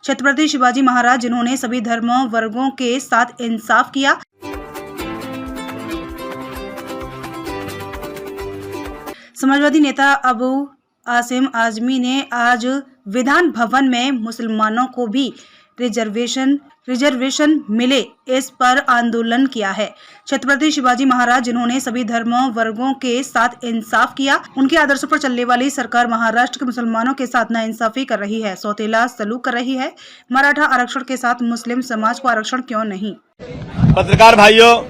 छत्रपति शिवाजी महाराज जिन्होंने सभी धर्मों वर्गों के साथ इंसाफ किया। समाजवादी नेता अबू आसिम आजमी ने आज विधान भवन में मुसलमानों को भी रिजर्वेशन मिले इस पर आंदोलन किया है। छत्रपति शिवाजी महाराज जिन्होंने सभी धर्मों वर्गों के साथ इंसाफ किया, उनके आदर्शों पर चलने वाली सरकार महाराष्ट्र के मुसलमानों के साथ नाइंसाफी कर रही है, सौतेला सलूक कर रही है। मराठा आरक्षण के साथ मुस्लिम समाज को आरक्षण क्यों नहीं? पत्रकार भाइयों,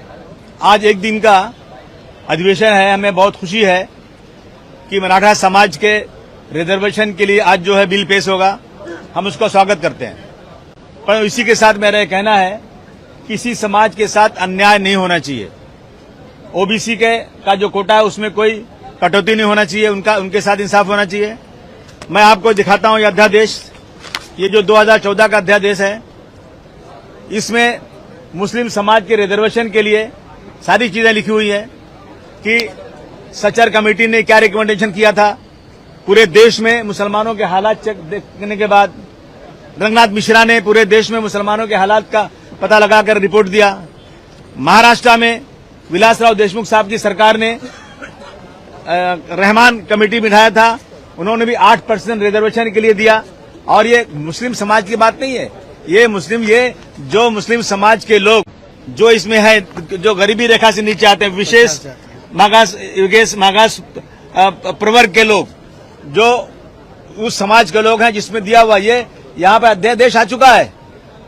आज एक दिन का अधिवेशन है। हमें बहुत खुशी है कि मराठा समाज के रिजर्वेशन के लिए आज जो है बिल पेश होगा, हम उसका स्वागत करते हैं। पर इसी के साथ मेरा यह कहना है, किसी समाज के साथ अन्याय नहीं होना चाहिए। ओबीसी का जो कोटा है उसमें कोई कटौती नहीं होना चाहिए, उनके साथ इंसाफ होना चाहिए। मैं आपको दिखाता हूं ये अध्यादेश, ये जो 2014 का अध्यादेश है, इसमें मुस्लिम समाज के रिजर्वेशन के लिए सारी चीजें लिखी हुई है कि सचर कमेटी ने क्या रिकमेंडेशन किया था। पूरे देश में मुसलमानों के हालात चेक देखने के बाद रंगनाथ मिश्रा ने पूरे देश में मुसलमानों के हालात का पता लगाकर रिपोर्ट दिया। महाराष्ट्र में विलासराव देशमुख साहब की सरकार ने रहमान कमेटी बिठाया था, उन्होंने भी 8% रिजर्वेशन के लिए दिया। और ये मुस्लिम समाज की बात नहीं है, ये जो मुस्लिम समाज के लोग जो इसमें है, जो गरीबी रेखा से नीचे आते हैं, विशेष मागास प्रवर्ग के लोग, जो उस समाज के लोग हैं जिसमें दिया हुआ ये यहाँ पे अध्यादेश आ चुका है।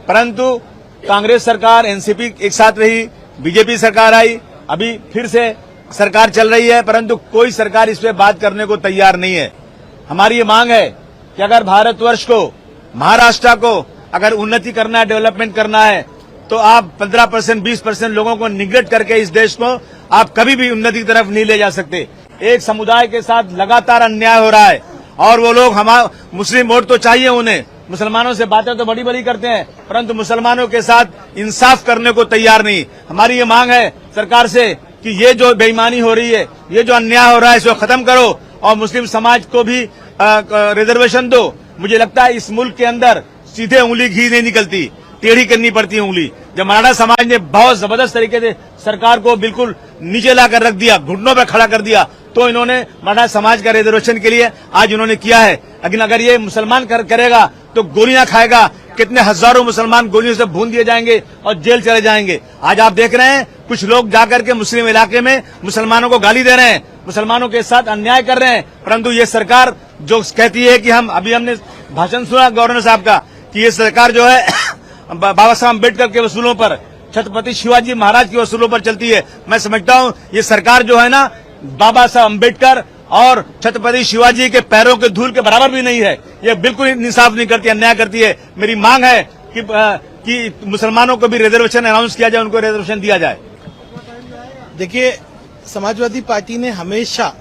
परंतु कांग्रेस सरकार, एनसीपी एक साथ रही, बीजेपी सरकार आई, अभी फिर से सरकार चल रही है, परंतु कोई सरकार इस पे बात करने को तैयार नहीं है। हमारी ये मांग है कि अगर भारतवर्ष को, महाराष्ट्र को अगर उन्नति करना है, डेवलपमेंट करना है, तो आप 15%, 20% लोगों को निगलेक्ट करके इस देश को आप कभी भी उन्नति की तरफ नहीं ले जा सकते। एक समुदाय के साथ लगातार अन्याय हो रहा है और वो लोग मुस्लिम वोट तो चाहिए उन्हें, मुसलमानों से बातें तो बड़ी बड़ी करते हैं, परंतु मुसलमानों के साथ इंसाफ करने को तैयार नहीं। हमारी ये मांग है सरकार से कि ये जो बेईमानी हो रही है, ये जो अन्याय हो रहा है, इसको खत्म करो और मुस्लिम समाज को भी रिजर्वेशन दो। मुझे लगता है इस मुल्क के अंदर सीधे उंगली घी नहीं निकलती, टेढ़ी करनी पड़ती है उंगली। जब मराठा समाज ने बहुत जबरदस्त तरीके से सरकार को बिल्कुल नीचे लाकर रख दिया, घुटनों पर खड़ा कर दिया, तो इन्होंने मराठा समाज का रिजर्वेशन के लिए आज इन्होंने किया है। लेकिन अगर ये मुसलमान करेगा तो गोलियां खाएगा, कितने हजारों मुसलमान गोलियों से भून दिए जाएंगे और जेल चले जाएंगे। आज आप देख रहे हैं कुछ लोग जाकर के मुस्लिम इलाके में मुसलमानों को गाली दे रहे हैं, मुसलमानों के साथ अन्याय कर रहे हैं। परंतु ये सरकार जो कहती है कि हमने भाषण सुना गवर्नर साहब का कि ये सरकार जो है बाबा साहब अम्बेडकर के वसूलों पर, छत्रपति शिवाजी महाराज के वसूलों पर चलती है। मैं समझता हूं ये सरकार जो है ना, बाबा साहब अम्बेडकर और छत्रपति शिवाजी के पैरों के धूल के बराबर भी नहीं है। ये बिल्कुल इंसाफ नहीं करती, अन्याय करती है। मेरी मांग है कि मुसलमानों को भी रिजर्वेशन अनाउंस किया जाए, उनको रिजर्वेशन दिया जाए। देखिए, समाजवादी पार्टी ने हमेशा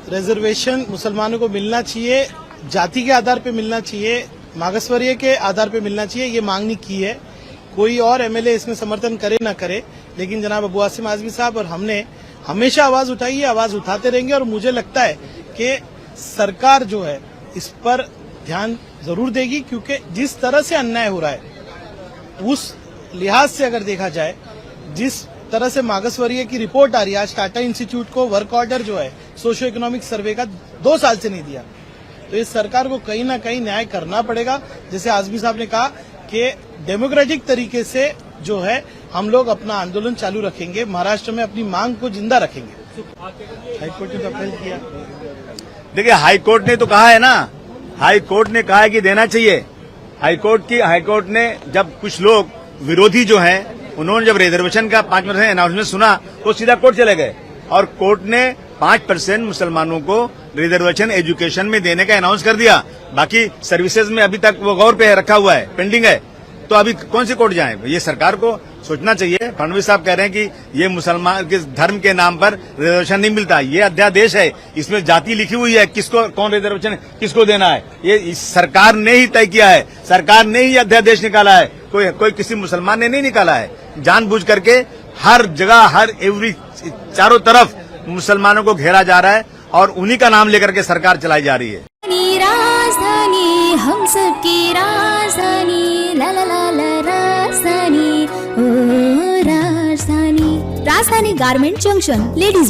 रिजर्वेशन मुसलमानों को मिलना चाहिए, जाति के आधार पर मिलना चाहिए, मागासवर्गीय के आधार पर मिलना चाहिए, ये मांगनी की है। कोई और एमएलए इसमें समर्थन करे न करे, लेकिन जनाब अबू आसिम आजमी साहब और हमने हमेशा आवाज उठाई है, आवाज उठाते रहेंगे। और मुझे लगता है कि सरकार जो है इस पर ध्यान जरूर देगी, क्योंकि जिस तरह से अन्याय हो रहा है उस लिहाज से अगर देखा जाए, जिस तरह से मागासवर्गीय की रिपोर्ट आ रही है, आज टाटा इंस्टीट्यूट को वर्क ऑर्डर जो है सोशियो इकोनॉमिक सर्वे का 2 साल से नहीं दिया, तो इस सरकार को कहीं ना कहीं न्याय करना पड़ेगा। जैसे आजमी साहब ने कहा कि डेमोक्रेटिक तरीके से जो है हम लोग अपना आंदोलन चालू रखेंगे, महाराष्ट्र में अपनी मांग को जिंदा रखेंगे। हाईकोर्ट ने तो अपील किया। देखिए, हाईकोर्ट ने तो कहा है ना, हाईकोर्ट ने कहा है कि देना चाहिए। हाईकोर्ट ने जब कुछ लोग विरोधी जो हैं, उन्होंने जब रिजर्वेशन का 5% अनाउंसमेंट सुना तो सीधा कोर्ट चले गए और कोर्ट ने 5% मुसलमानों को रिजर्वेशन एजुकेशन में देने का अनाउंस कर दिया। बाकी सर्विसेज में अभी तक वो गौर पे रखा हुआ है, पेंडिंग है। तो अभी कौन सी कोर्ट जाए? ये सरकार को सोचना चाहिए। फडणवीस साहब कह रहे हैं कि ये मुसलमान के धर्म के नाम पर रिजर्वेशन नहीं मिलता। ये अध्यादेश है, इसमें जाति लिखी हुई है, किसको कौन रिजर्वेशन किसको देना है, ये इस सरकार ने ही तय किया है। सरकार ने ही अध्यादेश निकाला है, कोई किसी मुसलमान ने नहीं निकाला है। जानबूझ करके हर जगह, चारों तरफ मुसलमानों को घेरा जा रहा है और उन्हीं का नाम लेकर के सरकार चलाई जा रही है। राजधानी हम सबकी राजधानी। राजधानी गारमेंट जंक्शन लेडीज